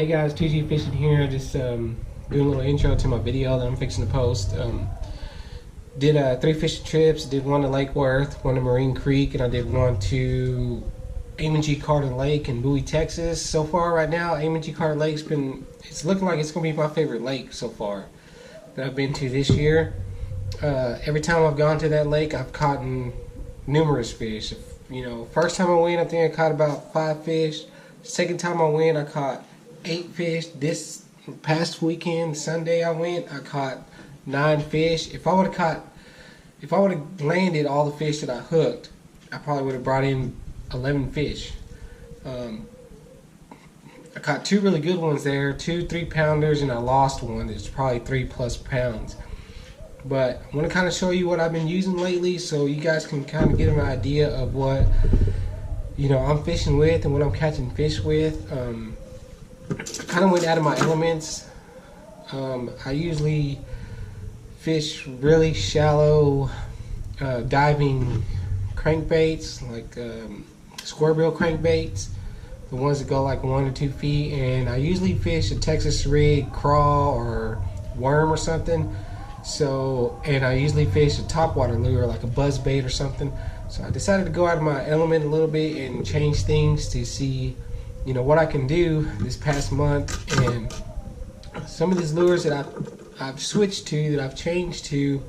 Hey guys, 2G Fishing here. Just doing a little intro to my video that I'm fixing to post. Did 3 fishing trips. Did one to Lake Worth, one to Marine Creek, and I did one to Amon Carter Lake in Bowie, Texas. So far, right now, Amon Carter Lake's it's looking like it's gonna be my favorite lake so far that I've been to this year. Every time I've gone to that lake, I've caught numerous fish. First time I went, I think I caught about 5 fish. Second time I went, I caught 8 fish. This past weekend, Sunday I went, I caught 9 fish. If I would have landed all the fish that I hooked, I probably would have brought in 11 fish. I caught 2 really good ones there, 2 3-pounders, and I lost one. It's probably 3+ pounds. But I want to kind of show you what I've been using lately, so you guys can kind of get an idea of what I'm fishing with and what I'm catching fish with. I kind of went out of my elements. I usually fish really shallow diving crankbaits, like square bill crankbaits, the ones that go like 1 to 2 feet, and I usually fish a Texas rig, crawl, or worm or something. And I usually fish a topwater lure, like a buzz bait or something. So I decided to go out of my element a little bit and change things to see what I can do this past month. And some of these lures that I've switched to, that I've changed to,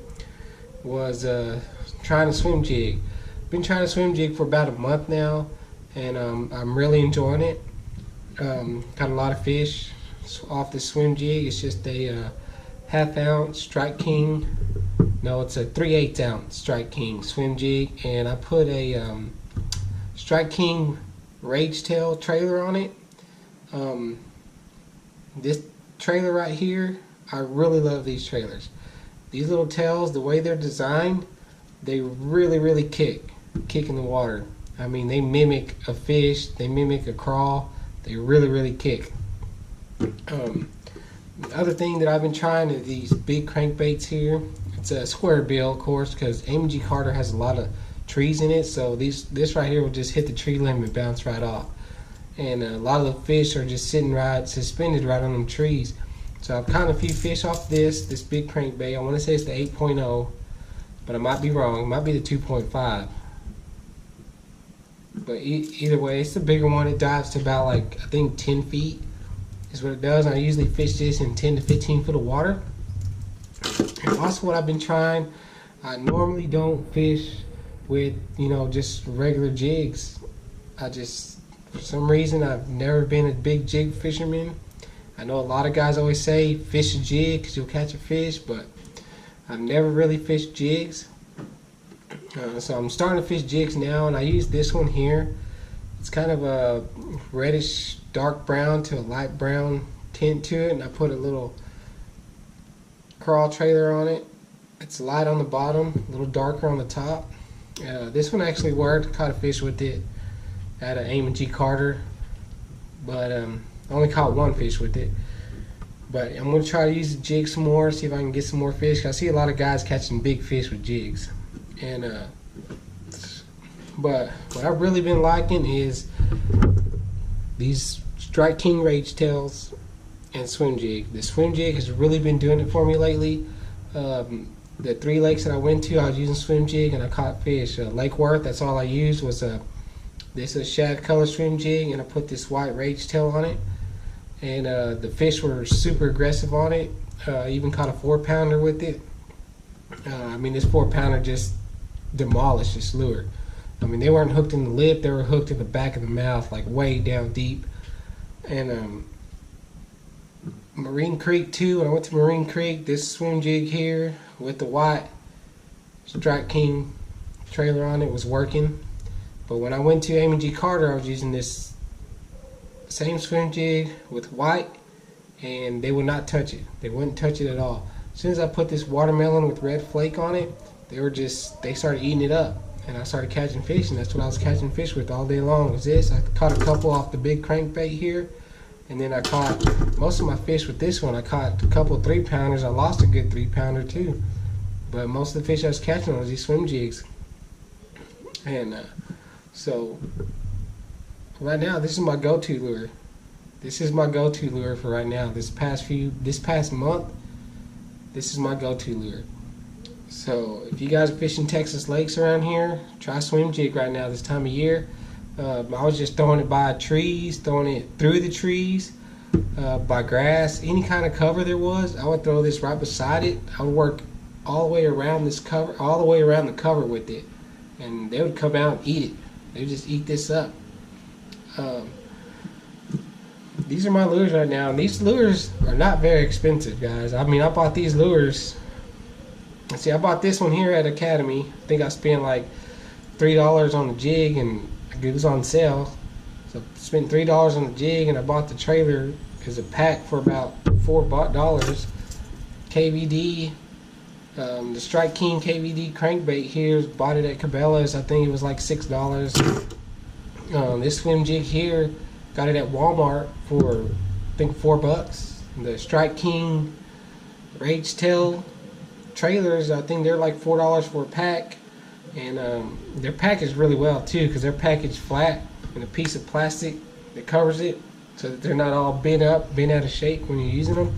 was trying to swim jig. Been trying to swim jig for about a month now, and I'm really enjoying it. Got a lot of fish off the swim jig. It's just a half-ounce Strike King. No, it's a 3/8 ounce Strike King swim jig, and I put a Strike King Rage Tail trailer on it. This trailer right here, I really love these trailers. These little tails, the way they're designed, they really kick in the water. I mean, they mimic a fish, they mimic a crawl, they really kick. The other thing that I've been trying is these big crankbaits here. It's a square bill, of course, because Amon Carter has a lot of trees in it, so this right here will just hit the tree limb and bounce right off. And a lot of the fish are just sitting suspended right on them trees. So I've caught a few fish off this big crankbait. I want to say it's the 8.0, but I might be wrong. It might be the 2.5. But either way, it's the bigger one. It dives to about, like, I think 10 feet is what it does. And I usually fish this in 10 to 15 foot of water. And also what I've been trying, I normally don't fish with just regular jigs. For some reason, I've never been a big jig fisherman. I know a lot of guys always say fish a jig because you'll catch a fish, but I've never really fished jigs. So I'm starting to fish jigs now, and I use this one here. It's kind of a reddish dark brown to a light brown tint to it, and I put a little crawl trailer on it. It's light on the bottom, a little darker on the top. This one actually worked. Caught a fish with it at an Amon Carter, but I only caught 1 fish with it. But I'm going to try to use the jig some more, see if I can get some more fish. I see a lot of guys catching big fish with jigs. And but what I've really been liking is these Strike King Rage Tails and swim jig. The swim jig has really been doing it for me lately. The 3 lakes that I went to, I was using swim jig and I caught fish. Lake Worth, that's all I used was this shad color swim jig, and I put this white Rage Tail on it. And the fish were super aggressive on it. Even caught a 4-pounder with it. I mean, this 4-pounder just demolished this lure. I mean, they weren't hooked in the lip, they were hooked in the back of the mouth, like way down deep. And Marine Creek too, when I went to Marine Creek, this swim jig here with the white Strike King trailer on it was working. But when I went to Amon Carter, I was using this same swim jig with white, and they would not touch it. They wouldn't touch it at all. As soon as I put this watermelon with red flake on it, they started eating it up, and I started catching fish, and that's what I was catching fish with all day long. Was this. I caught a couple off the big crankbait here, and then I caught most of my fish with this one. I caught a couple 3-pounders. I lost a good 3-pounder too, but most of the fish I was catching was these swim jigs. And so right now, this is my go-to lure. This is my go-to lure for right now. This past month, this is my go-to lure. So if you guys are fishing Texas lakes around here, try swim jig right now this time of year. I was just throwing it by trees, throwing it through the trees, by grass, any kind of cover there was. I would throw this right beside it. I would work all the way around this cover, all the way around the cover with it, and they would come out and eat it. They would just eat this up. These are my lures right now, and these lures are not very expensive, guys. I mean, I bought these lures. See, I bought this one here at Academy. I think I spent like $3 on the jig, and it was on sale. So I spent $3 on the jig, and I bought the trailer as a pack for about $4. KVD, the Strike King KVD crankbait here, bought it at Cabela's. I think it was like $6. This swim jig here, got it at Walmart for I think $4. The Strike King Rage Tail trailers, I think they're like $4 for a pack, and they're packaged really well too, because they're packaged flat in a piece of plastic that covers it, so that they're not all bent out of shape when you're using them.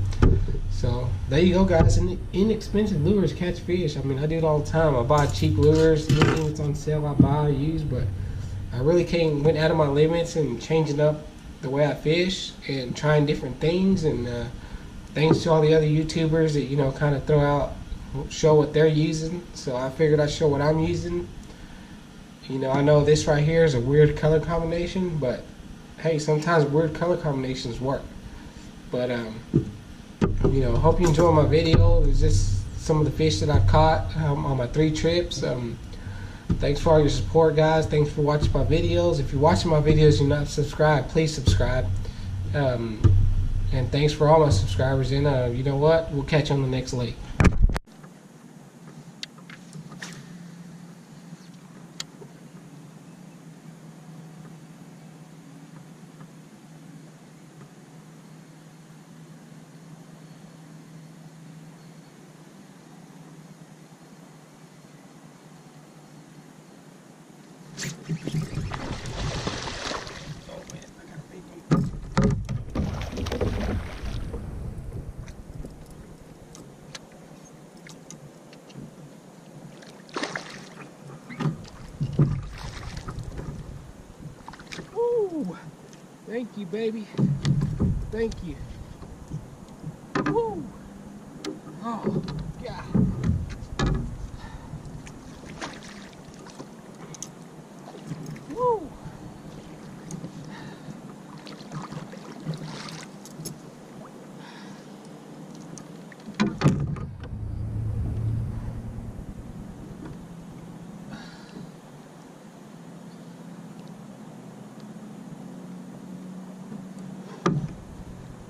So there you go, guys. Inexpensive lures catch fish. I mean, I do it all the time. I buy cheap lures, anything that's on sale I buy or use, but I really went out of my limits and changing up the way I fish and trying different things, and thanks to all the other YouTubers that, you know, kind of show what they're using. So I figured I'd show what I'm using. You know, I know this right here is a weird color combination, but hey, sometimes weird color combinations work. But you know, hope you enjoy my video. It's just some of the fish that I've caught on my 3 trips. Thanks for all your support, guys. Thanks for watching my videos. If you're watching my videos and you're not subscribed, please subscribe. And thanks for all my subscribers. And you know what? We'll catch you on the next lake. Woo! Thank you, baby. Thank you. Woo! Oh, God. Woo!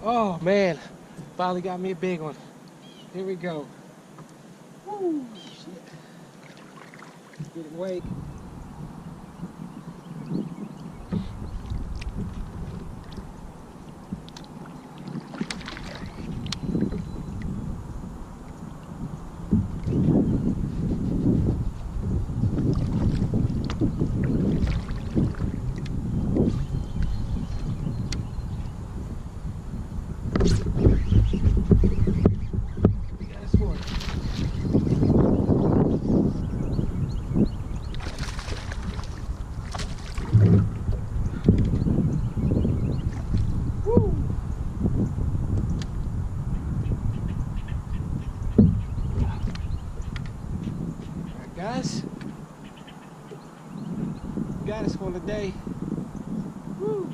Oh man, finally got me a big one. Here we go. Woo, shit. Get it awake. Guys, got us for the day. Woo.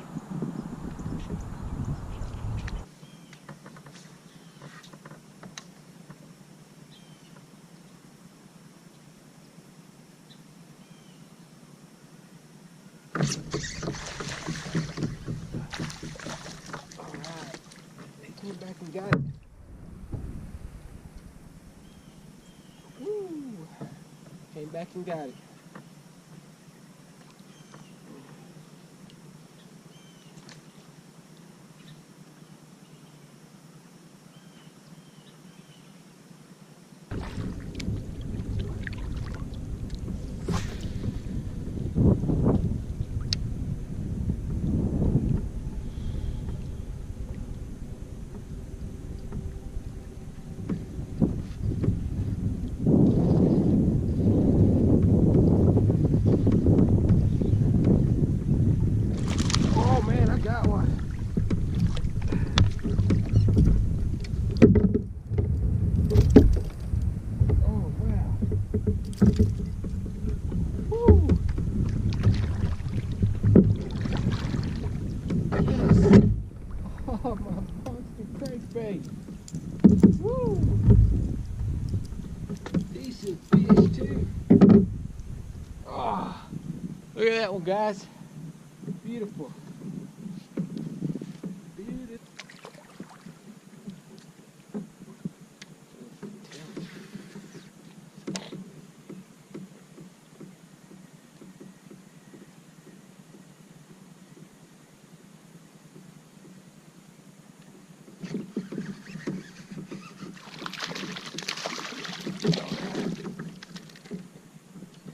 All right, they came back and got it. Woo. Came back and got it. bait. Woo! Decent fish too. Oh, look at that one, guys. Beautiful. Beautiful.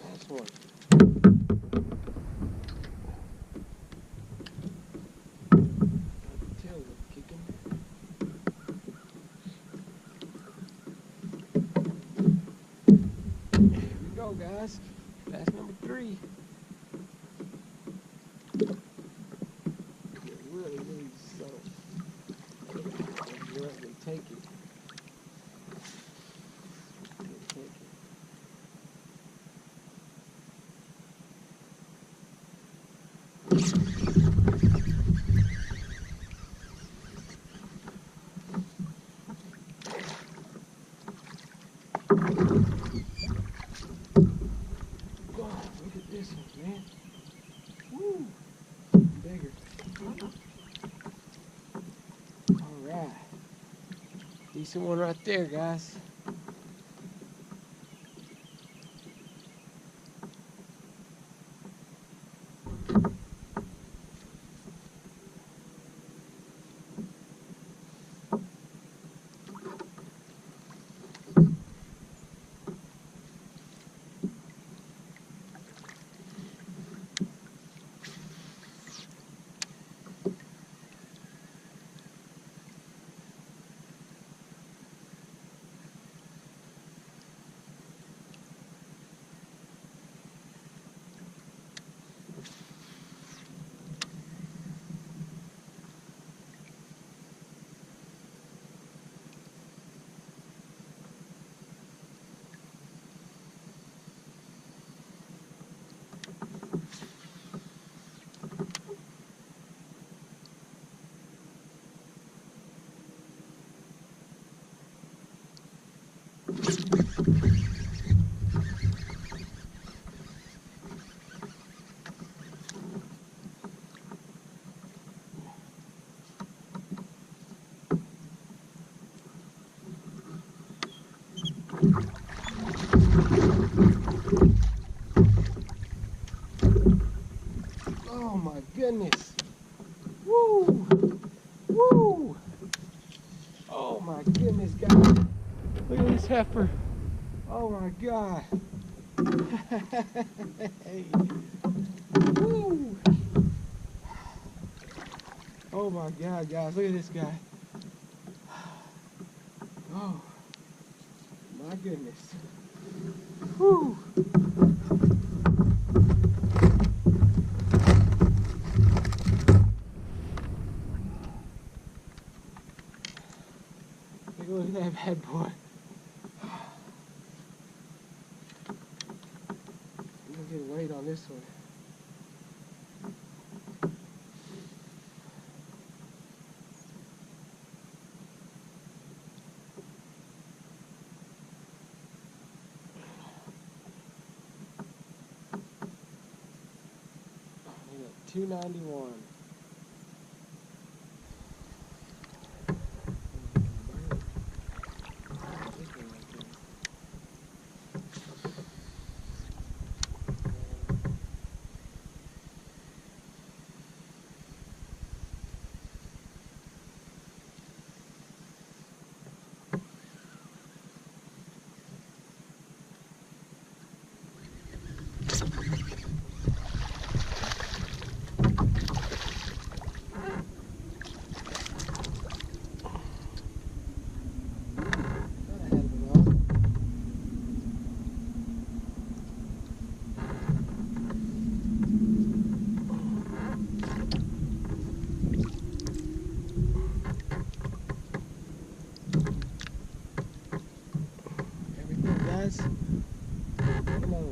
Last one. Tail kicking. Here we go, guys. That's number 3. Really subtle. Let me take it. Look at this one, man. Woo! Bigger. Alright. Decent one right there, guys. Oh my goodness. Woo! Woo! Oh my goodness, guys. Look at this heifer. Oh my God. Hey. Woo! Oh my God, guys. Look at this guy. Oh my goodness. Woo! Look at that bad boy. I'm gonna get weight on this one. I got 291. Guys, come on.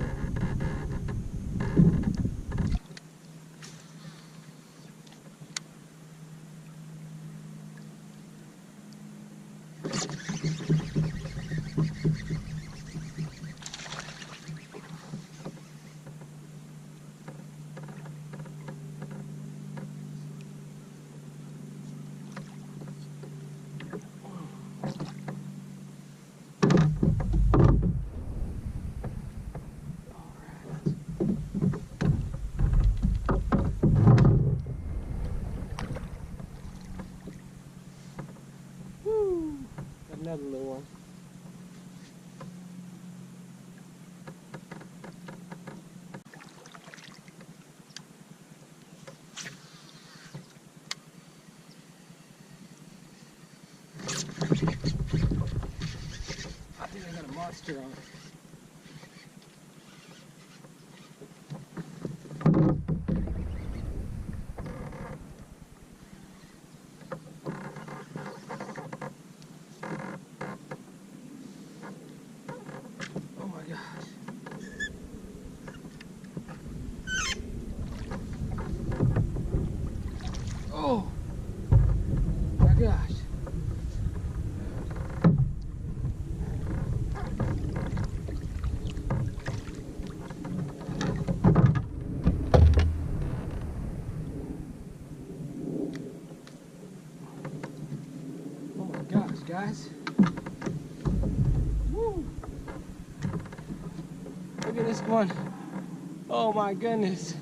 Another little one. I think I got a monster on it. Oh my gosh. Oh my gosh. Oh my gosh, guys. Woo. Look at this one. Oh my goodness.